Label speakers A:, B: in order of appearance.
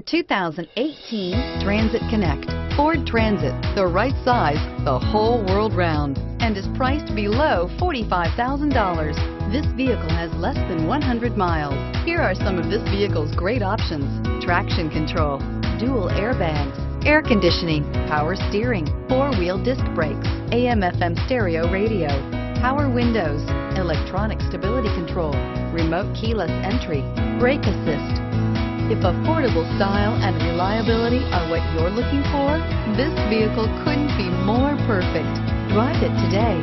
A: The 2018 Transit Connect. Ford Transit, the right size the whole world round, and is priced below $45,000. This vehicle has less than 100 miles. Here are some of this vehicle's great options: traction control, dual airbags, air conditioning, power steering, four-wheel disc brakes, AM/FM stereo radio, power windows, electronic stability control, remote keyless entry, brake assist. If affordable style and reliability are what you're looking for, this vehicle couldn't be more perfect. Drive it today.